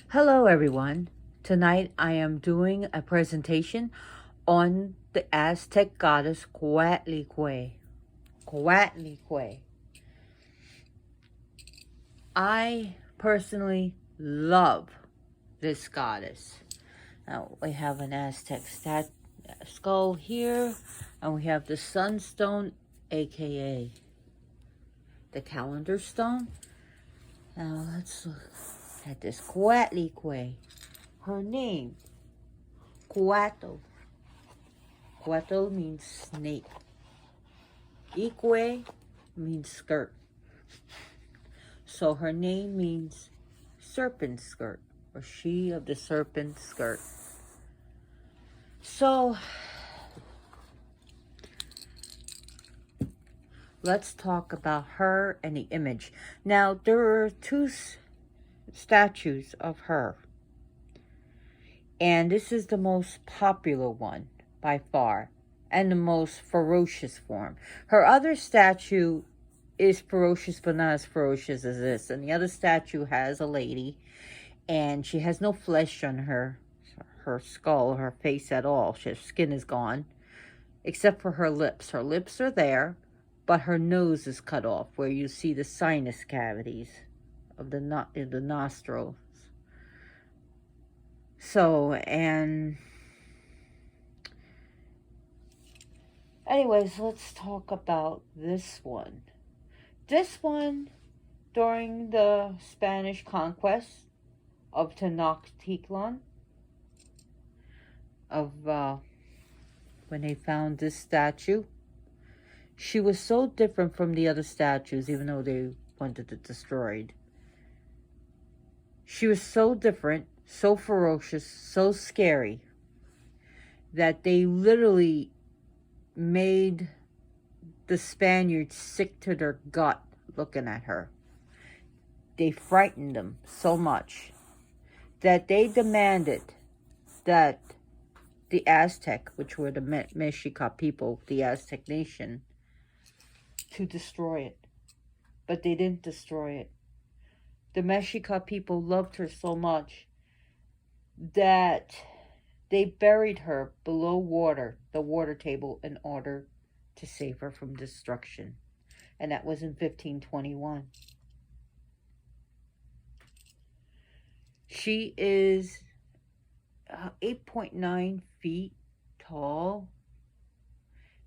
Hello everyone. Tonight I am doing a presentation on the Aztec goddess Coatlicue. Coatlicue. I personally love this goddess. Now we have an Aztec skull here, and we have the sunstone, aka the calendar stone. Now let's look at this Coatlicue. Her name, Coatl. Coatl means snake. Ique means skirt. So her name means serpent skirt, or she of the serpent skirt. So let's talk about her and the image. Now there are two statues of her, and this is the most popular one by far, and the most ferocious form. Her other statue is ferocious, but not as ferocious as this. And the other statue has a lady, and she has no flesh on her skull, her face at all. Her skin is gone, except for her lips. Her lips are there, but her nose is cut off, where you see the sinus cavities of the nostrils. So, and anyways, let's talk about this one. This one, during the Spanish conquest of Tenochtitlan, when they found this statue, she was so different from the other statues, even though they wanted it destroyed. She was so different, so ferocious, so scary, that they literally made the Spaniards sick to their gut looking at her. They frightened them so much that they demanded that the Aztec, which were the Mexica people, the Aztec nation, to destroy it. But they didn't destroy it. The Mexica people loved her so much that they buried her below water, the water table, in order to save her from destruction. And that was in 1521. She is 8.9 feet tall,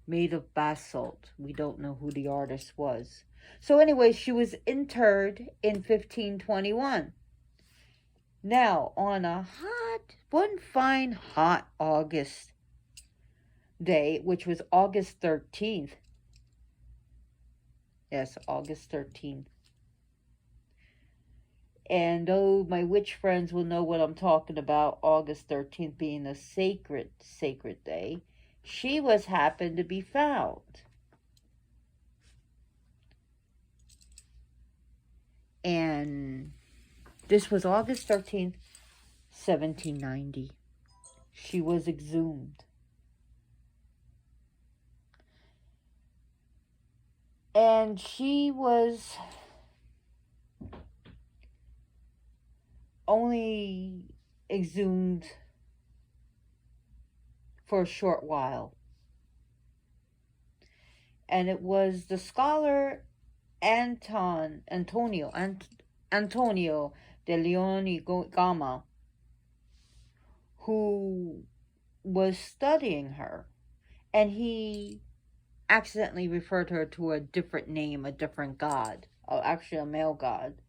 made of basalt. We don't know who the artist was. So anyway, she was interred in 1521. Now, on one fine hot August day, which was August 13th. Yes, August 13th. And oh, my witch friends will know what I'm talking about, August 13th being a sacred day. She happened to be found. And this was August 13th, 1790. She was exhumed. And she was only exhumed for a short while. And it was the scholar Antonio de Leon y Gama who was studying her, and he accidentally referred her to a different name, a different god, actually a male god.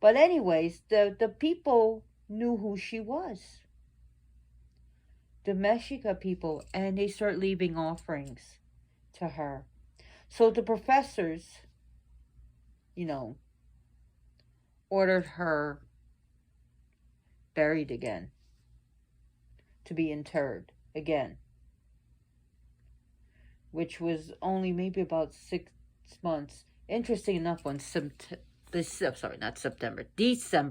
But anyways, the people knew who she was, the Mexica people, and they start leaving offerings to her. So the professors, ordered her buried again, to be interred again, which was only maybe about 6 months. Interesting enough, on December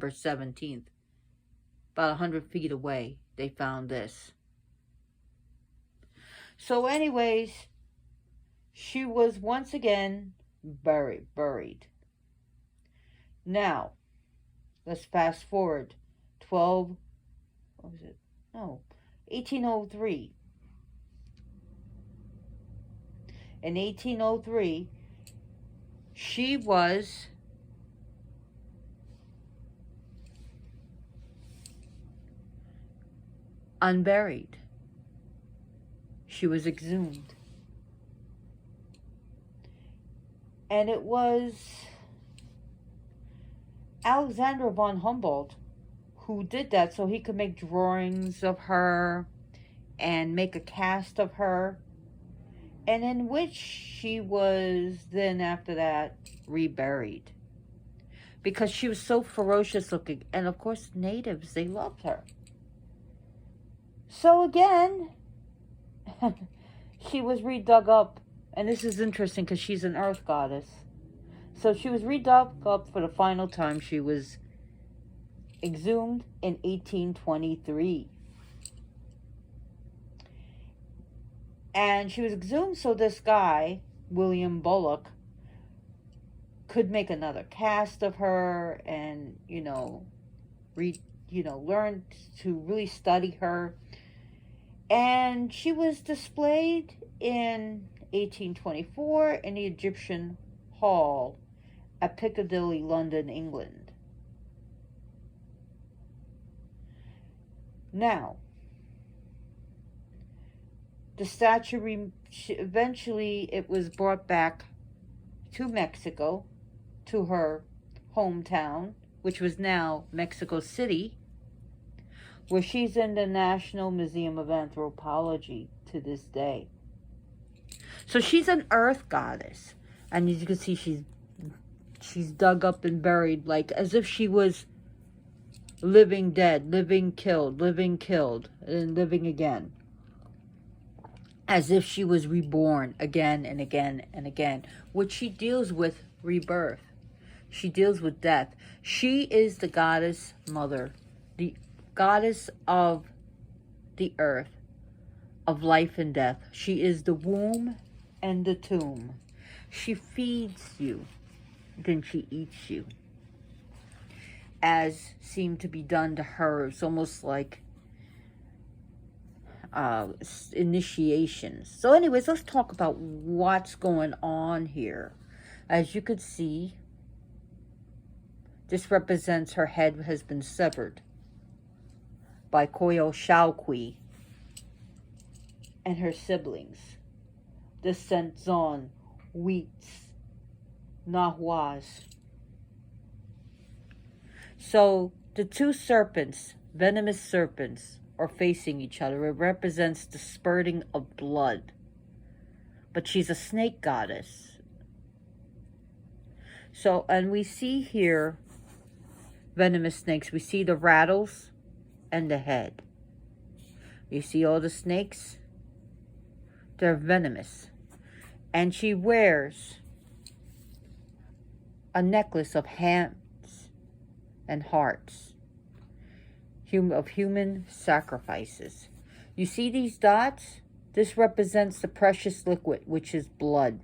17th, about 100 feet away, they found this. So anyways, she was once again buried. Now, let's fast forward 12, what was it? No, 1803. In 1803, she was unburied. She was exhumed. And it was Alexander von Humboldt who did that so he could make drawings of her and make a cast of her, and in which she was then after that reburied because she was so ferocious looking. And of course, natives, they loved her. So again, she was redug up, and this is interesting because she's an earth goddess. So she was redug up for the final time. She was exhumed in 1823. And she was exhumed so this guy, William Bullock, could make another cast of her and, learn to really study her. And she was displayed in 1824 in the Egyptian Hall at Piccadilly, London, England. Now, the statue, eventually it was brought back to Mexico, to her hometown, which was now Mexico City, where she's in the National Museum of Anthropology to this day. So she's an earth goddess. And as you can see, she's dug up and buried, like as if she was living dead, living killed, and living again. As if she was reborn again and again and again, which she deals with rebirth. She deals with death. She is the goddess mother, the goddess of the earth, of life and death. She is the womb and the tomb. She feeds you, then she eats you. As seemed to be done to her. It's almost like initiations. So anyways, let's talk about what's going on here. As you could see, this represents her head has been severed by Coatlicue and her siblings, the Sentzon, Wheats, Nahuas. So the two serpents, venomous serpents, are facing each other. It represents the spurting of blood. But she's a snake goddess. So, and we see here venomous snakes. We see the rattles and the head. You see all the snakes? They're venomous. And she wears a necklace of hands and hearts of human sacrifices. You see these dots? This represents the precious liquid, which is blood.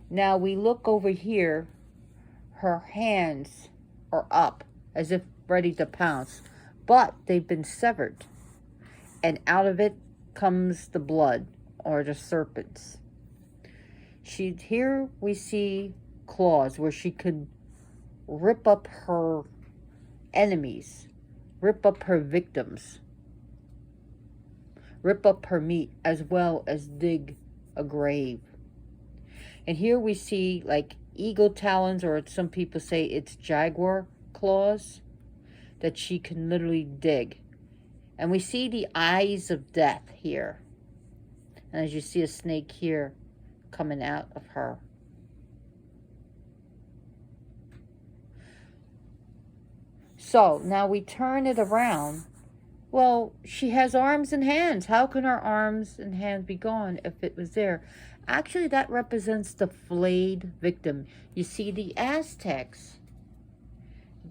Now we look over here. Her hands are up as if ready to pounce, but they've been severed, and out of it comes the blood, or the serpents. Here we see claws where she could rip up her enemies, rip up her victims, rip up her meat, as well as dig a grave. And here we see like eagle talons, or some people say it's jaguar claws, that she can literally dig. And we see the eyes of death here. And as you see a snake here coming out of her. So now we turn it around. Well, she has arms and hands. How can her arms and hands be gone if it was there? Actually, that represents the flayed victim. You see, the Aztecs,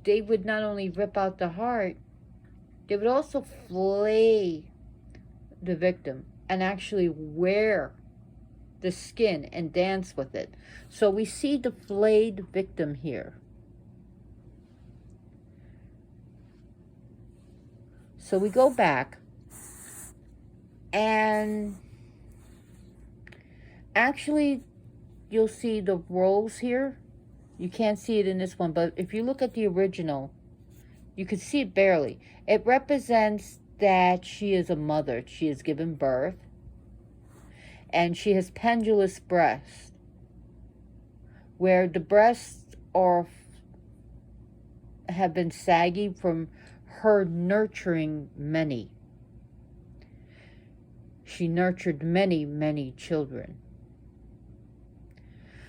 they would not only rip out the heart, they would also flay the victim and actually wear the skin and dance with it. So we see the flayed victim here. So we go back, and actually you'll see the rose here. You can't see it in this one, but if you look at the original, you can see it barely. It represents that she is a mother. She has given birth, and she has pendulous breasts, where the breasts have been saggy from her nurturing many. She nurtured many, many children.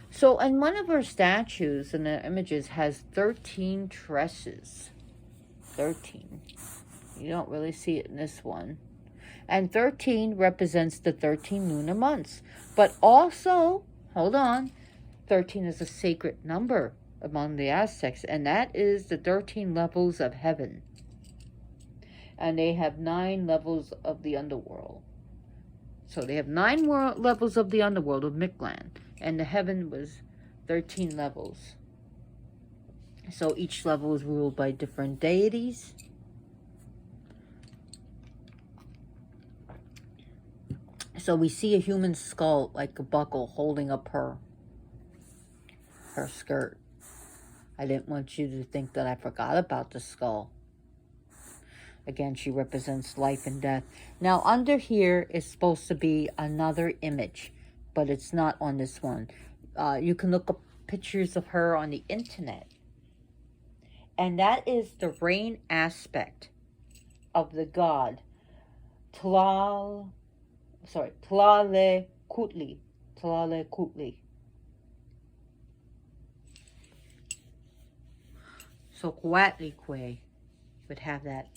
So, and one of her statues in the images has 13 tresses. 13. You don't really see it in this one. And 13 represents the 13 lunar months. But also, hold on, 13 is a sacred number among the Aztecs, and that is the 13 levels of heaven. And they have 9 levels of the underworld. So they have 9 levels of the underworld of Mictlan, and the heaven was 13 levels. So each level is ruled by different deities. So we see a human skull, like a buckle, holding up her skirt. I didn't want you to think that I forgot about the skull. Again, she represents life and death. Now, under here is supposed to be another image, but it's not on this one. You can look up pictures of her on the internet. And that is the rain aspect of the god Coatlicue. So Coatlicue would have that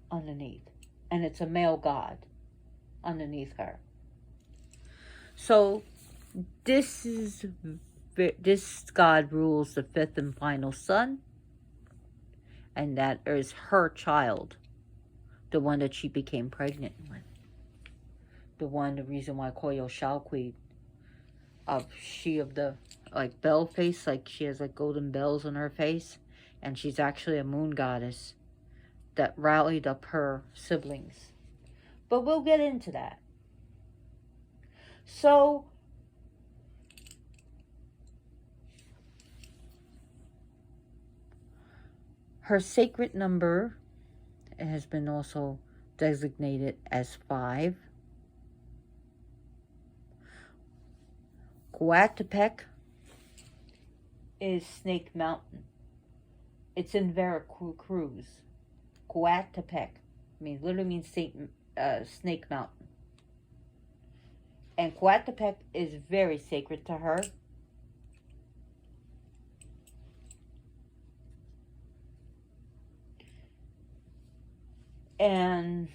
underneath. And it's a male god underneath her. So this god rules the 5th and final sun. And that is her child. The one that she became pregnant with. The reason why Coatlicue, she of the, like, bell face, like she has like golden bells on her face. And she's actually a moon goddess that rallied up her siblings. But we'll get into that. So, her sacred number has been also designated as 5. Coatepec is Snake Mountain. It's in Veracruz. Coatepec literally means Snake Mountain. And Coatepec is very sacred to her. And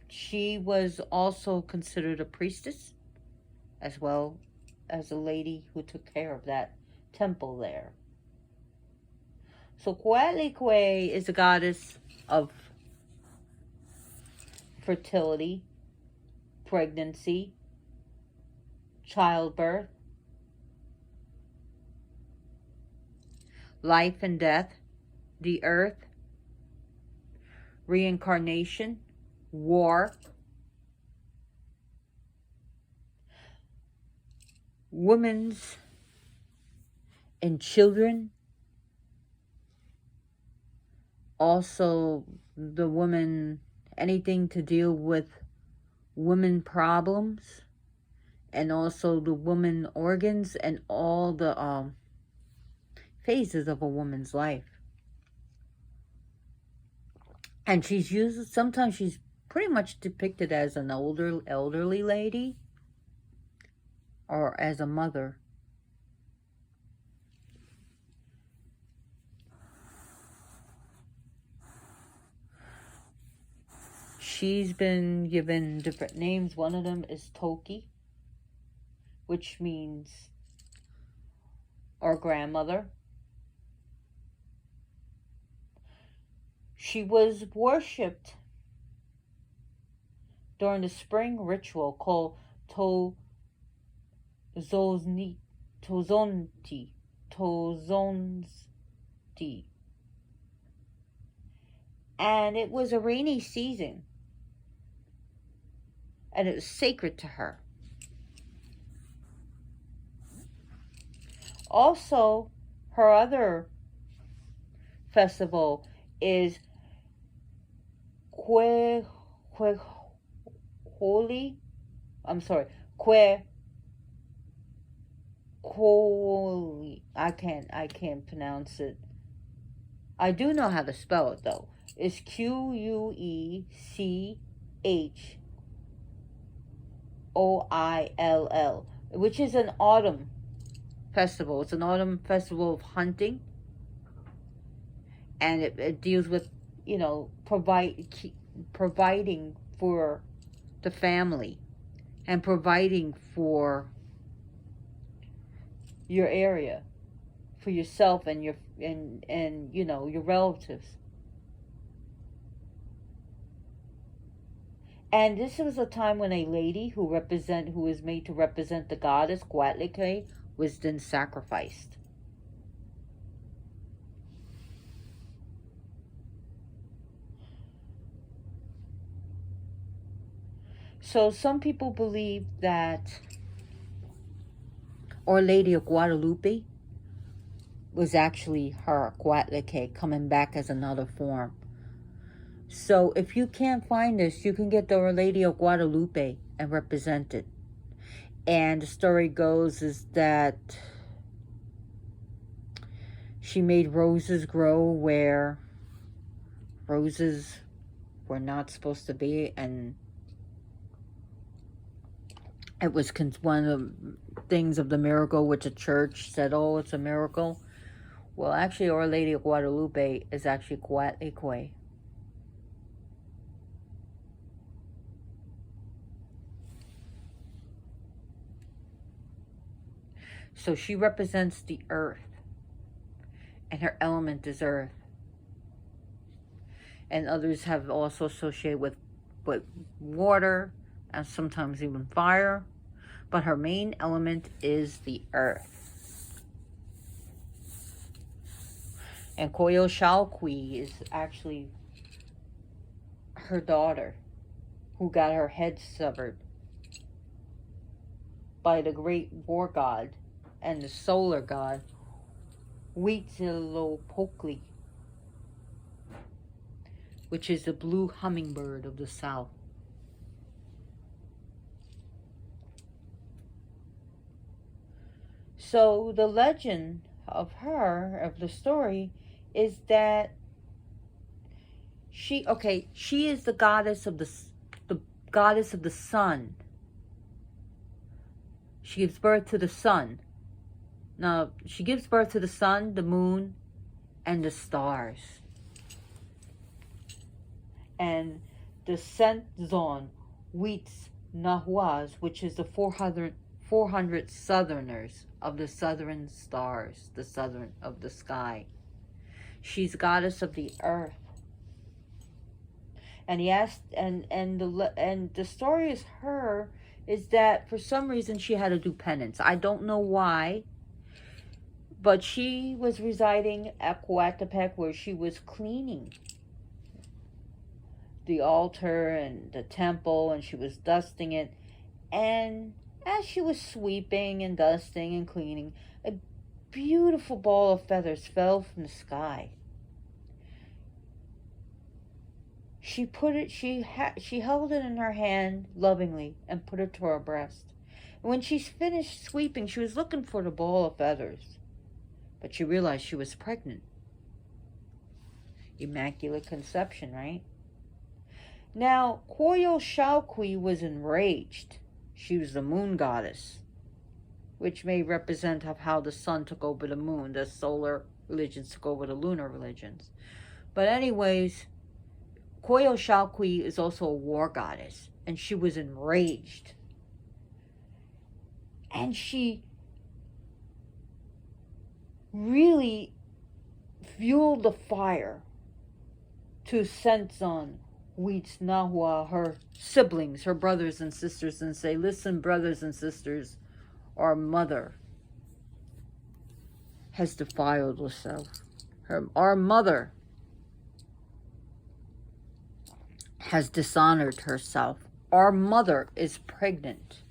she was also considered a priestess, as well as a lady who took care of that temple there. So Coatlicue is a goddess of fertility, pregnancy, childbirth, life and death, the earth, reincarnation, war, women's and children, also the woman, anything to deal with women problems, and also the woman organs and all the phases of a woman's life. And sometimes she's pretty much depicted as an elderly lady, or as a mother. She's been given different names. One of them is Toki, which means our grandmother. She was worshipped during the spring ritual called Tozonti. And it was a rainy season. And it was sacred to her. Also, her other festival is Holy. I'm sorry, Holy. I can't pronounce it. I do know how to spell it though. It's Quechoil, which is an autumn festival. It's an autumn festival of hunting, and it deals with, you know, providing for the family and providing for your area, for yourself and your and you know, your relatives. And this was a time when a lady who was made to represent the goddess Coatlicue was then sacrificed. So some people believe that Our Lady of Guadalupe was actually her, Coatlicue, coming back as another form. So if you can't find this, you can get the Our Lady of Guadalupe and represent it. And the story goes is that she made roses grow where roses were not supposed to be, and it was one of the things of the miracle, which the church said, oh, it's a miracle. Well, actually, Our Lady of Guadalupe is actually Coatlicue. So she represents the earth, and her element is earth. And others have also associated with water and sometimes even fire. But her main element is the earth. And Coatlicue is actually her daughter, who got her head severed by the great war god and the solar god, Huitzilopochtli, which is the blue hummingbird of the south. So the legend of her, of the story, is that she is the goddess of the goddess of the sun. She gives birth to the sun. Now, she gives birth to the sun, the moon, and the stars. And the Sentzon Huitz Nahuas, which is the 400 southerners of the southern stars, the southern of the sky. She's goddess of the earth. And he asked, and the story is that for some reason she had to do penance. I don't know why, but she was residing at Coatepec, where she was cleaning the altar and the temple, and she was dusting it. And as she was sweeping and dusting and cleaning, a beautiful ball of feathers fell from the sky. She held it in her hand lovingly and put it to her breast. And when she finished sweeping, she was looking for the ball of feathers, but she realized she was pregnant. Immaculate conception, right? Now, Coatlicue was enraged. She was the moon goddess, which may represent of how the sun took over the moon. The solar religions took over the lunar religions. But anyways, Coatlicue is also a war goddess, and she was enraged. And she really fueled the fire to Sentzon Huitz Nahua, her siblings, her brothers and sisters, and say, listen, brothers and sisters, our mother has defiled herself. Our mother has dishonored herself. Our mother is pregnant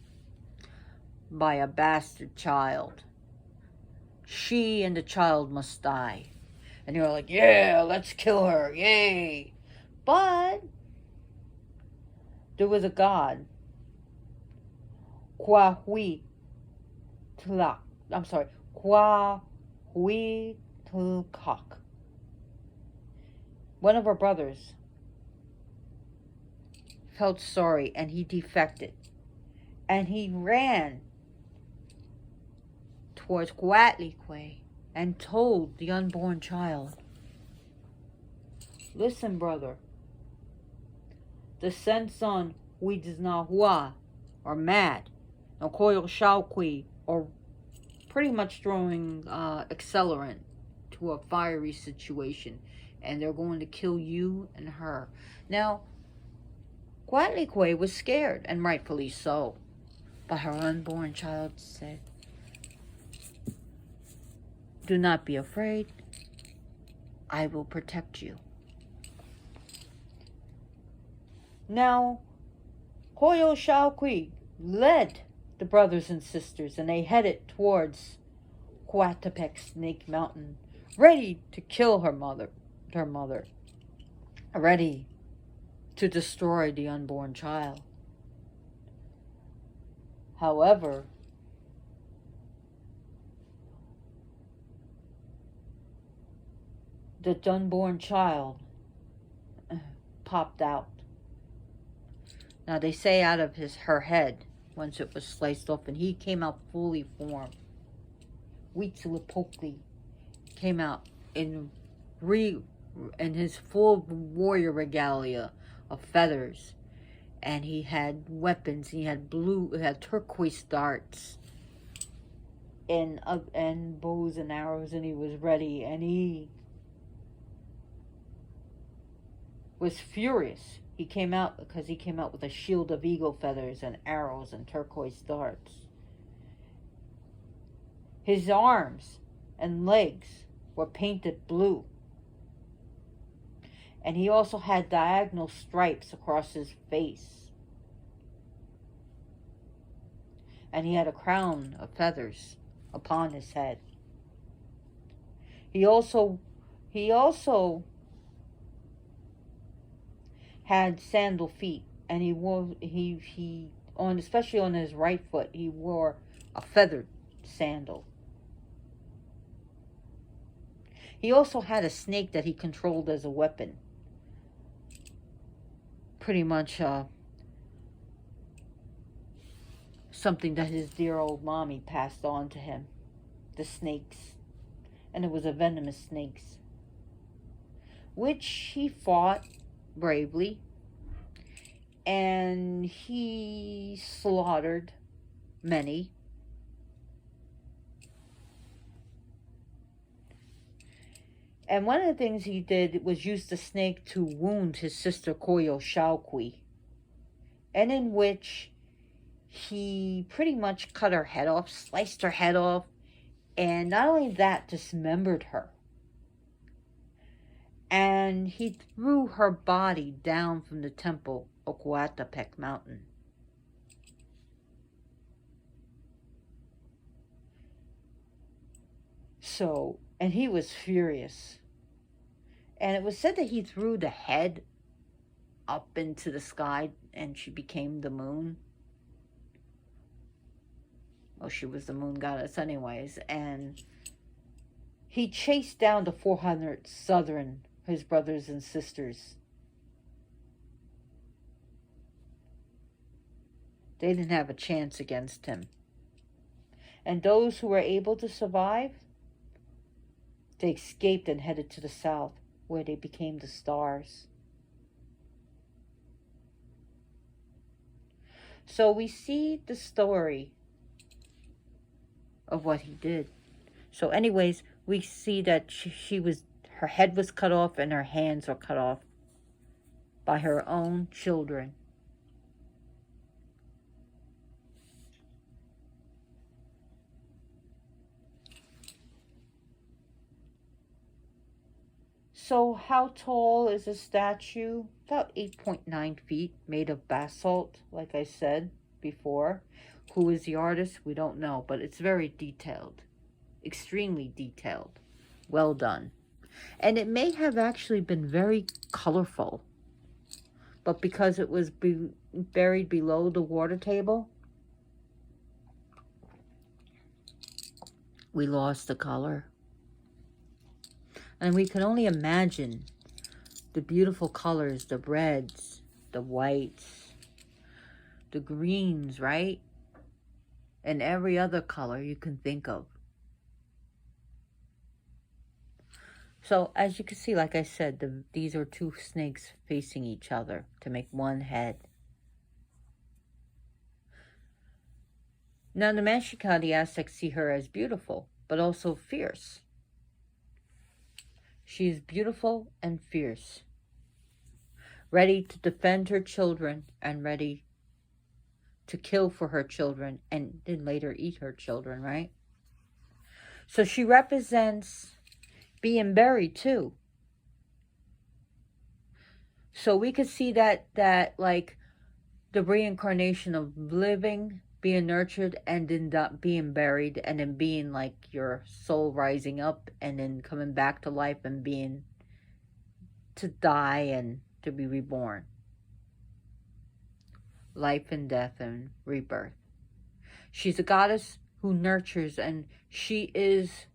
by a bastard child. She and the child must die. And you're like, yeah, let's kill her, yay. But there was a god, Coatlicue. I'm sorry, Coatlicue. One of our brothers felt sorry and he defected. And he ran towards Coatlicue and told the unborn child, listen, brother, the Senson we does not hua are mad. And Coatlicue are pretty much throwing accelerant to a fiery situation. And they're going to kill you and her. Now, Coatlicue was scared, and rightfully so. But her unborn child said, do not be afraid. I will protect you. Now, Coatlicue led the brothers and sisters, and they headed towards Coatepec Snake Mountain, ready to kill her mother, ready to destroy the unborn child. However, the unborn child popped out. Now they say out of her head, once it was sliced off, and he came out fully formed. Coatlicue came out in his full warrior regalia of feathers, and he had weapons. He had turquoise darts, and bows and arrows, and he was ready, and he was furious. He came out with a shield of eagle feathers and arrows and turquoise darts. His arms and legs were painted blue. And he also had diagonal stripes across his face. And he had a crown of feathers upon his head. He also had sandal feet, and especially on his right foot, he wore a feathered sandal. He also had a snake that he controlled as a weapon. Pretty much something that his dear old mommy passed on to him. The snakes. And it was a venomous snake, which he fought bravely, and he slaughtered many. And one of the things he did was use the snake to wound his sister Coatlicue, and in which he pretty much cut her head off, sliced her head off, and not only that, dismembered her. And he threw her body down from the temple of Coatepec Mountain. So, and he was furious. And it was said that he threw the head up into the sky and she became the moon. Well, she was the moon goddess anyways. And he chased down the 400 Southern, his brothers and sisters. They didn't have a chance against him. And those who were able to survive, they escaped and headed to the south, where they became the stars. So we see the story of what he did. So anyways, we see that her head was cut off and her hands were cut off by her own children. So how tall is a statue? About 8.9 feet, made of basalt, like I said before. Who is the artist? We don't know, but it's very detailed. Extremely detailed. Well done. And it may have actually been very colorful. But because it was buried below the water table, we lost the color. And we can only imagine the beautiful colors, the reds, the whites, the greens, right? And every other color you can think of. So as you can see, like I said, these are two snakes facing each other to make one head. Now the Mexica, the Aztecs see her as beautiful, but also fierce. She is beautiful and fierce, ready to defend her children and ready to kill for her children and then later eat her children, right? So she represents being buried too. So we could see that like the reincarnation of living, being nurtured, and then being buried, and then being like your soul rising up and then coming back to life and being to die and to be reborn. Life and death and rebirth. She's a goddess who nurtures, and she is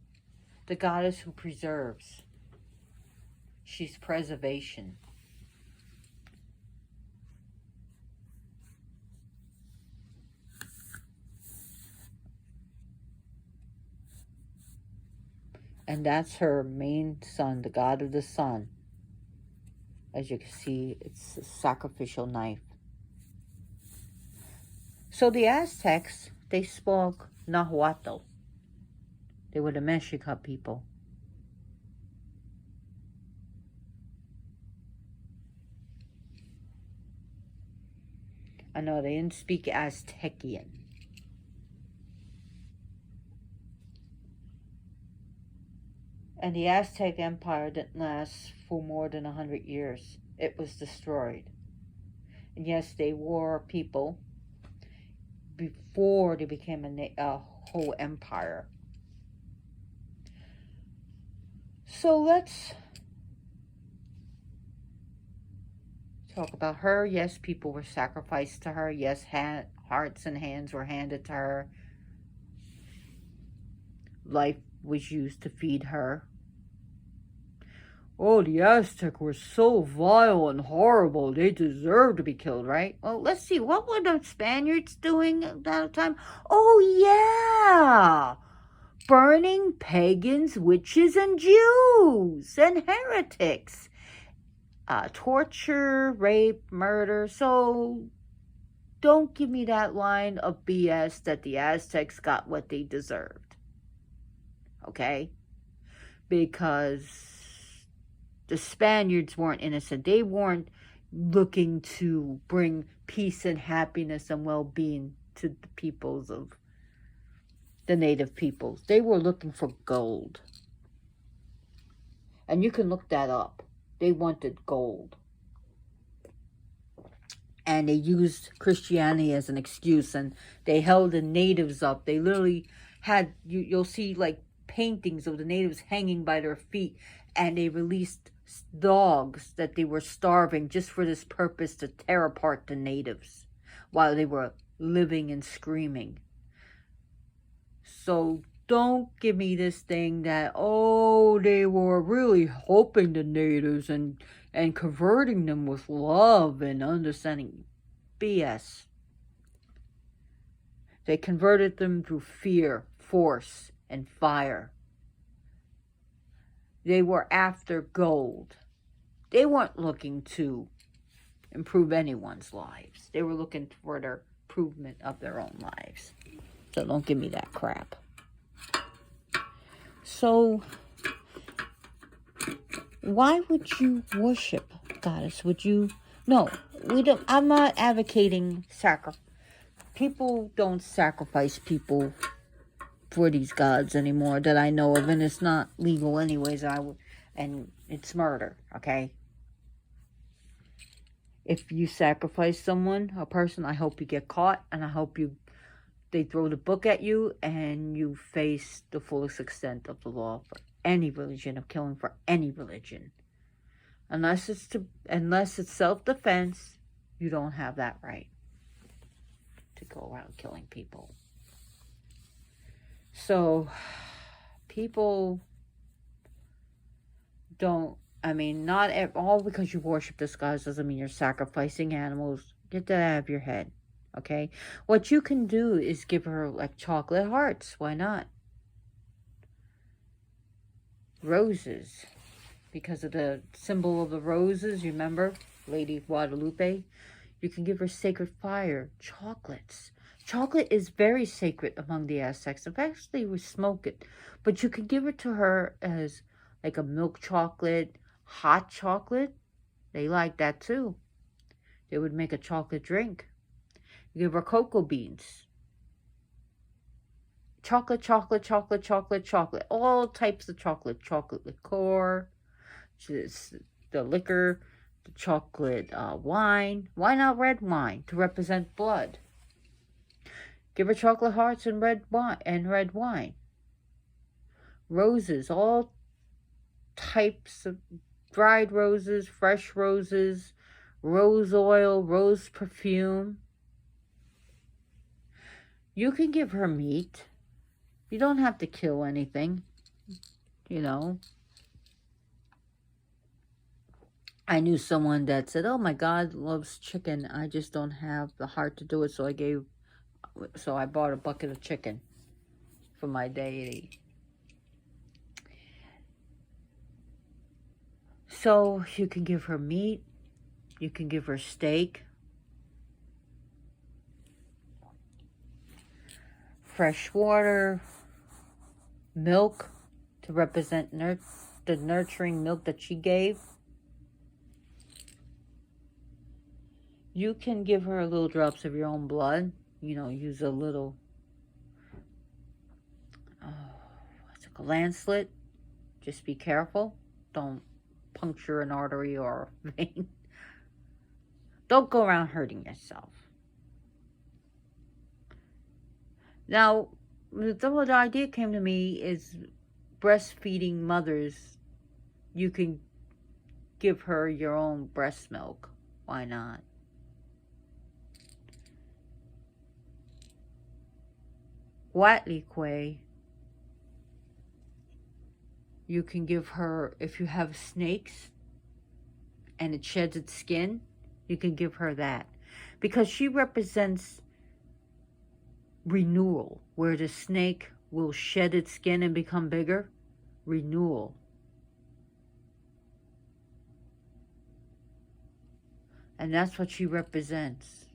the goddess who preserves. She's preservation. And that's her main son, the god of the sun. As you can see, it's a sacrificial knife. So the Aztecs, they spoke Nahuatl. They were the Mexica people. I know they didn't speak Aztecian. And the Aztec Empire didn't last for more than 100 years. It was destroyed. And yes, they were people before they became a whole empire. So let's talk about her. Yes, people were sacrificed to her. Yes, hearts and hands were handed to her. Life was used to feed her. Oh, the Aztecs were so vile and horrible. They deserved to be killed, right? Well, let's see. What were the Spaniards doing at that time? Oh, yeah. Burning pagans, witches, and Jews and heretics. Torture, rape, murder. So don't give me that line of BS that the Aztecs got what they deserved. Okay? Because the Spaniards weren't innocent. They weren't looking to bring peace and happiness and well-being to the peoples of the native peoples. They were looking for gold. And you can look that up. They wanted gold. And they used Christianity as an excuse, and they held the natives up. They literally had, you'll see like paintings of the natives hanging by their feet, and they released dogs that they were starving just for this purpose, to tear apart the natives while they were living and screaming. So don't give me this thing that, oh, they were really helping the natives and converting them with love and understanding. BS. They converted them through fear, force, and fire. They were after gold. They weren't looking to improve anyone's lives. They were looking for the improvement of their own lives. So don't give me that crap. So why would you worship goddess? Would you? No, we don't. I'm not advocating sacrifice. People don't sacrifice people for these gods anymore that I know of, and it's not legal anyways. And it's murder, okay? If you sacrifice someone, a person, I hope you get caught, and I hope they throw the book at you and you face the fullest extent of the law for any religion, of killing for any religion. Unless it's self-defense, you don't have that right to go around killing people. So people don't, not all because you worship this goddess doesn't mean you're sacrificing animals. Get that out of your head, okay? What you can do is give her like chocolate hearts. Why not? Roses, because of the symbol of the roses, you remember Lady Guadalupe? You can give her sacred fire, chocolates. Chocolate is very sacred among the Aztecs. In fact, they would smoke it. But you can give it to her as like a milk chocolate, hot chocolate. They like that too. They would make a chocolate drink. You give her cocoa beans. Chocolate, chocolate, chocolate, chocolate, chocolate. All types of chocolate. Chocolate liqueur, the liquor, the chocolate wine. Why not red wine to represent blood? Give her chocolate hearts and red wine. Roses, all types of dried roses, fresh roses, rose oil, rose perfume. You can give her meat. You don't have to kill anything, you know. I knew someone that said, oh my God, loves chicken. I just don't have the heart to do it. So I bought a bucket of chicken for my deity. So you can give her meat. You can give her steak. Fresh water. Milk to represent the nurturing milk that she gave. You can give her little drops of your own blood. You know, use a little, what's it called, lancelet. Just be careful. Don't puncture an artery or vein. Don't go around hurting yourself. Now, the idea came to me is breastfeeding mothers. You can give her your own breast milk. Why not? Coatlicue, you can give her, if you have snakes and it sheds its skin, you can give her that. Because she represents renewal, where the snake will shed its skin and become bigger. Renewal. And that's what she represents.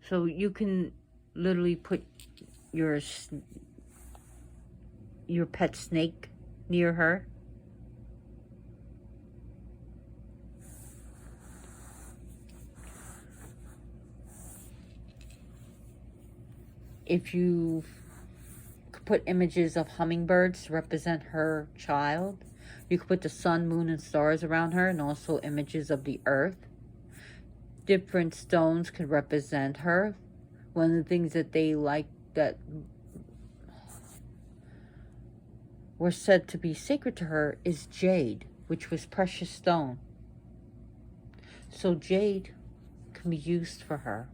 So you can literally put your pet snake near her. If you could put images of hummingbirds to represent her child, you could put the sun, moon, and stars around her, and also images of the earth. Different stones could represent her. One of the things that they like that were said to be sacred to her is jade, which was precious stone. So jade can be used for her.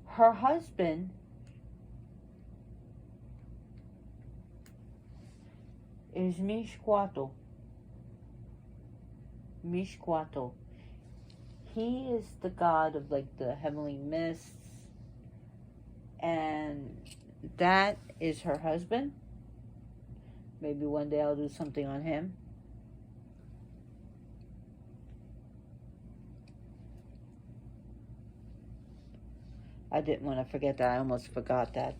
Her husband is Mishquatl. Mishquatl. He is the god of like the heavenly mists. And that is her husband. Maybe one day I'll do something on him. I didn't want to forget that. I almost forgot that.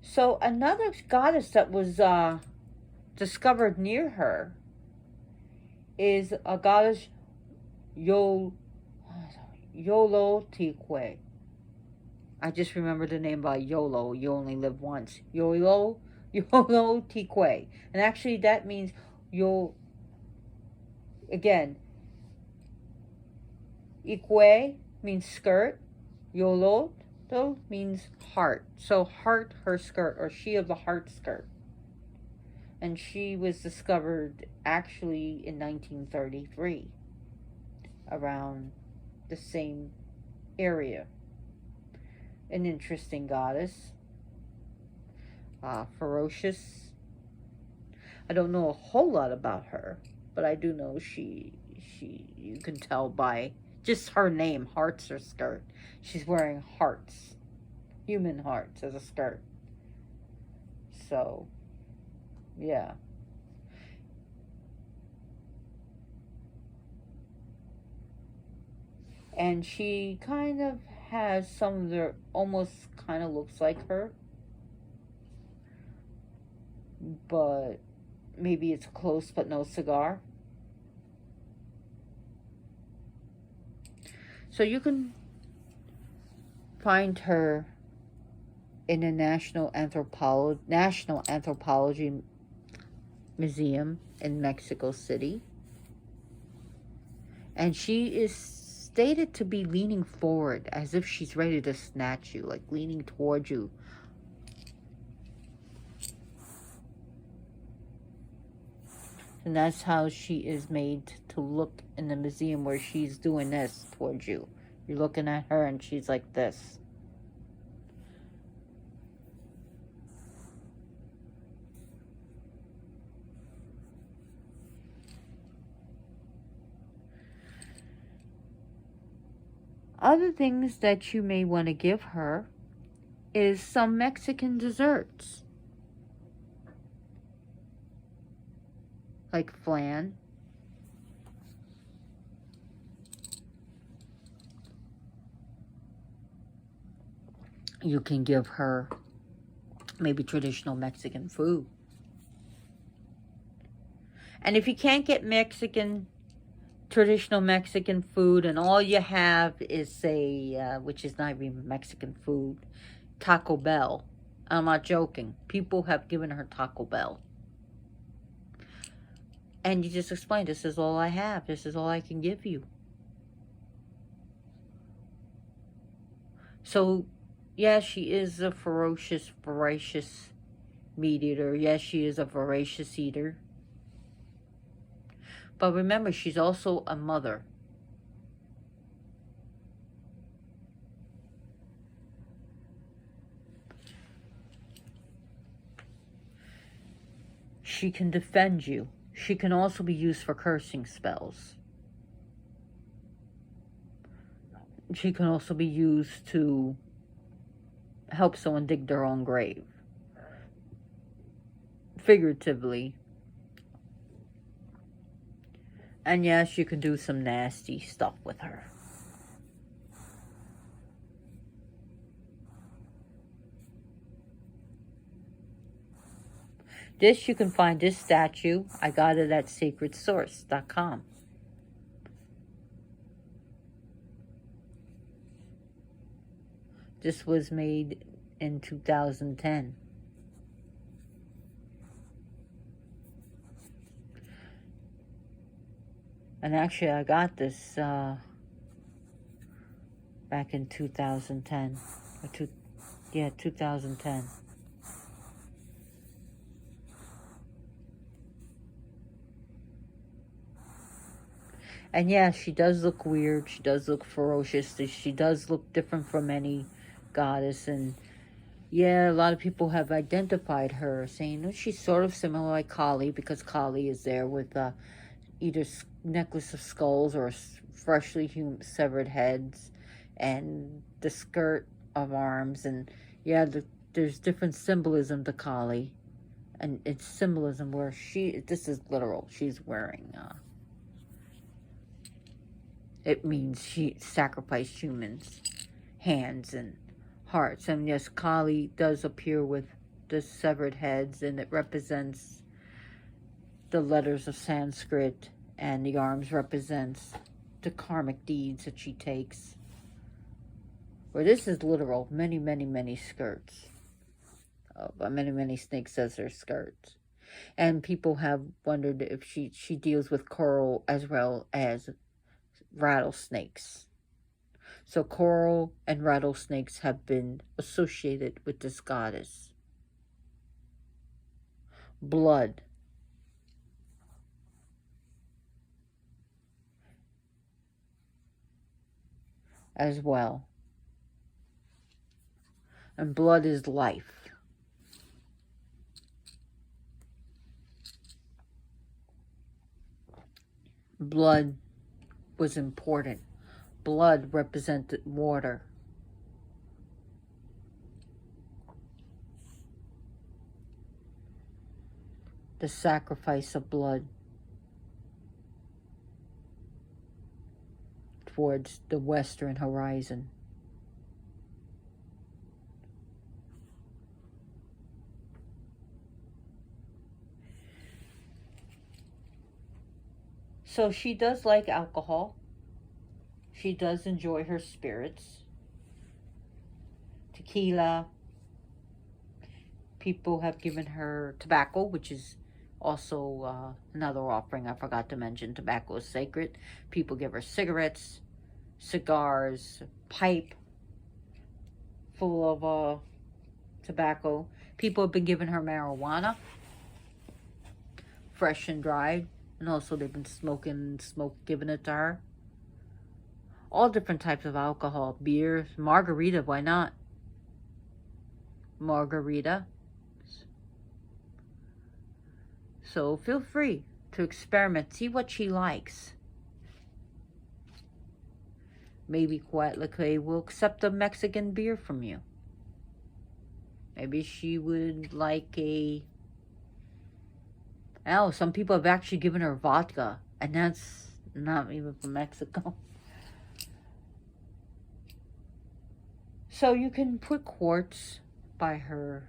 So another goddess that was discovered near her is a goddess Yo Coatlicue. I just remember the name by YOLO. You only live once. Coatlicue. And actually that means yo again. Ique means skirt. Yolo though means heart. So heart her skirt, or she of the heart skirt. And she was discovered actually in 1933 around the same area. An interesting goddess. Ferocious. I don't know a whole lot about her, but I do know she you can tell by just her name, hearts her skirt. She's wearing hearts, human hearts as a skirt. So, yeah. And she kind of has some of the, almost kind of looks like her, but maybe it's close but no cigar. So you can find her in the National Anthropology Museum in Mexico City. And she is stated to be leaning forward as if she's ready to snatch you, like leaning towards you. And that's how she is made to look in the museum, where she's doing this towards you. You're looking at her and she's like this. Other things that you may want to give her is some Mexican desserts, like flan. You can give her maybe traditional Mexican food. And if you can't get traditional Mexican food, and all you have is, say, which is not even Mexican food, Taco Bell. I'm not joking. People have given her Taco Bell. And you just explain, this is all I have. This is all I can give you. So, yeah, she is a voracious meat eater. Yes, she is a voracious eater. But remember, she's also a mother. She can defend you. She can also be used for cursing spells. She can also be used to help someone dig their own grave. Figuratively. And yes, you can do some nasty stuff with her. This, you can find this statue. I got it at sacredsource.com. This was made in 2010. And actually, I got this back in 2010. 2010. And yeah, she does look weird. She does look ferocious. She does look different from any goddess. And yeah, a lot of people have identified her, saying, oh, she's sort of similar like Kali, because Kali is there with either necklace of skulls or freshly severed heads, and the skirt of arms. And yeah, there's different symbolism to Kali, and it's symbolism where this is literal, she's wearing it means she sacrificed humans, hands and hearts. And yes, Kali does appear with the severed heads, and it represents the letters of Sanskrit And the arms represents the karmic deeds that she takes. Or this is literal, many, many, many skirts. Many, many snakes as their skirts. And people have wondered if she deals with coral as well as rattlesnakes. So coral and rattlesnakes have been associated with this goddess. Blood. As well. And blood is life. Blood was important. Blood represented water. The sacrifice of blood towards the western horizon. So she does like alcohol. She does enjoy her spirits. Tequila. People have given her tobacco, which is also another offering. I forgot to mention tobacco is sacred. People give her cigarettes, cigars, pipe full of tobacco. People have been giving her marijuana, fresh and dried. And also they've been giving it to her. All different types of alcohol, beer, margarita, why not? Margarita. So feel free to experiment, see what she likes. Maybe Coatlicue will accept a Mexican beer from you. Maybe she would like some people have actually given her vodka, and that's not even from Mexico. So you can put quartz by her.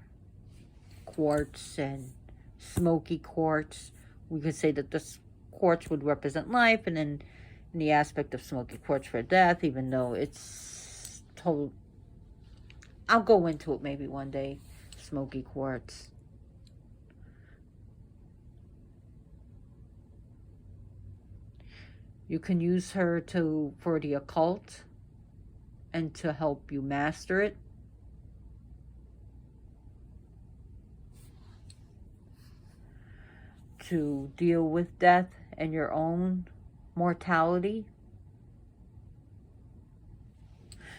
Quartz and smoky quartz. We could say that this quartz would represent life, and then in the aspect of smoky quartz for death, even though it's total. I'll go into it maybe one day. Smoky quartz. You can use her for the occult and to help you master it. To deal with death and your own mortality.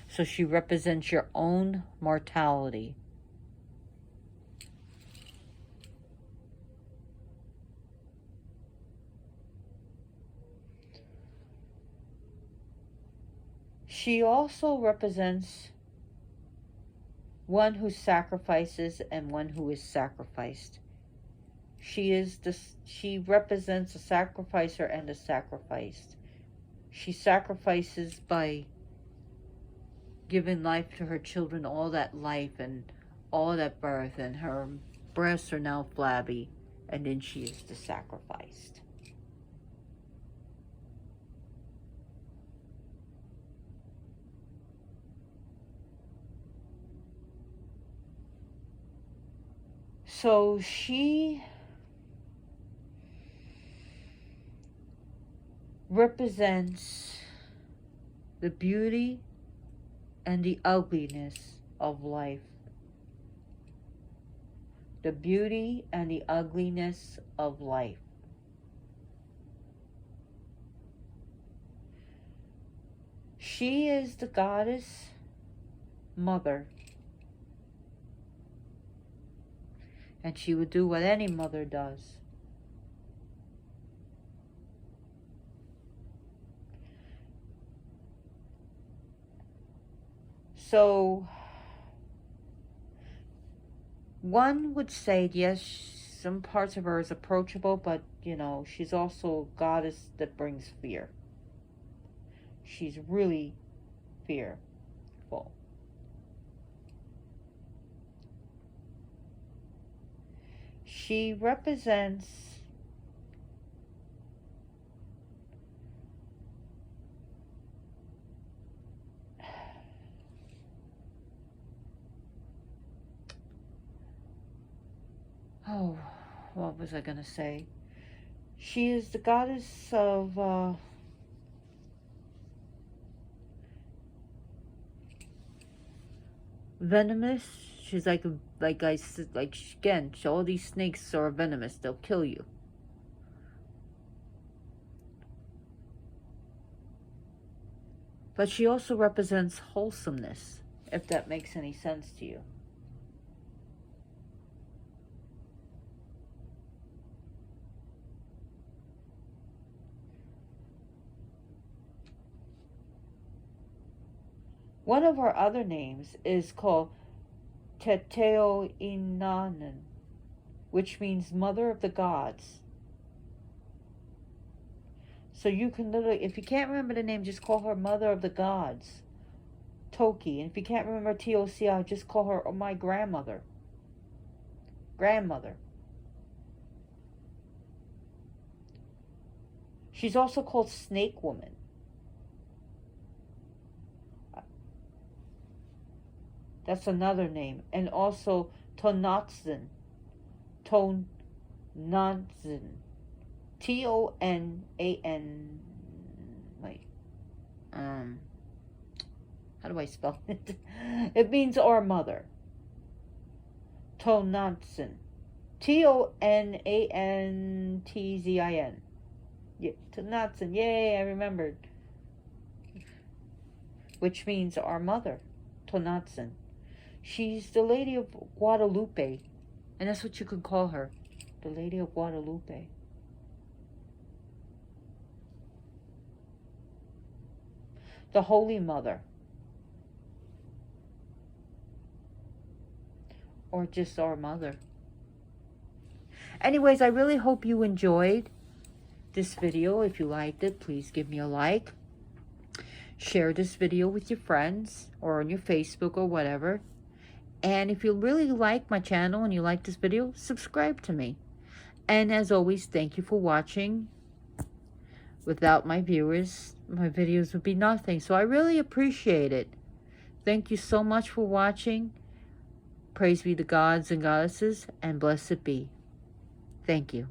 So she represents your own mortality. She also represents one who sacrifices and one who is sacrificed. She represents a sacrificer and a sacrificed. She sacrifices by giving life to her children, all that life and all that birth, and her breasts are now flabby, and then she is the sacrificed. So she represents the beauty and the ugliness of life. The beauty and the ugliness of life. She is the goddess mother. And she would do what any mother does. So, one would say, yes, some parts of her is approachable, but, she's also a goddess that brings fear. She's really fearful. She represents Oh, what was I going to say? She is the goddess of venomous. She's like I said, like, again, all these snakes are venomous. They'll kill you. But she also represents wholesomeness, if that makes any sense to you. One of our other names is called Teteo Inanan, which means Mother of the Gods. So you can literally, if you can't remember the name, just call her Mother of the Gods, Toki. And if you can't remember T-O-C-I, just call her my grandmother. Grandmother. She's also called Snake Woman. That's another name. And also Tonantzin. Tonantzin. T-O-N-A-N. Wait. How do I spell it? It means our mother. Tonantzin. T-O-N-A-N-T-Z-I-N. Yeah, Tonantzin. Yay, I remembered. Which means our mother. Tonantzin. She's the Lady of Guadalupe. And that's what you could call her. The Lady of Guadalupe. The Holy Mother. Or just our mother. Anyways, I really hope you enjoyed this video. If you liked it, please give me a like. Share this video with your friends or on your Facebook or whatever. And if you really like my channel and you like this video, subscribe to me. And as always, thank you for watching. Without my viewers, my videos would be nothing. So I really appreciate it. Thank you so much for watching. Praise be the gods and goddesses, and blessed be. Thank you.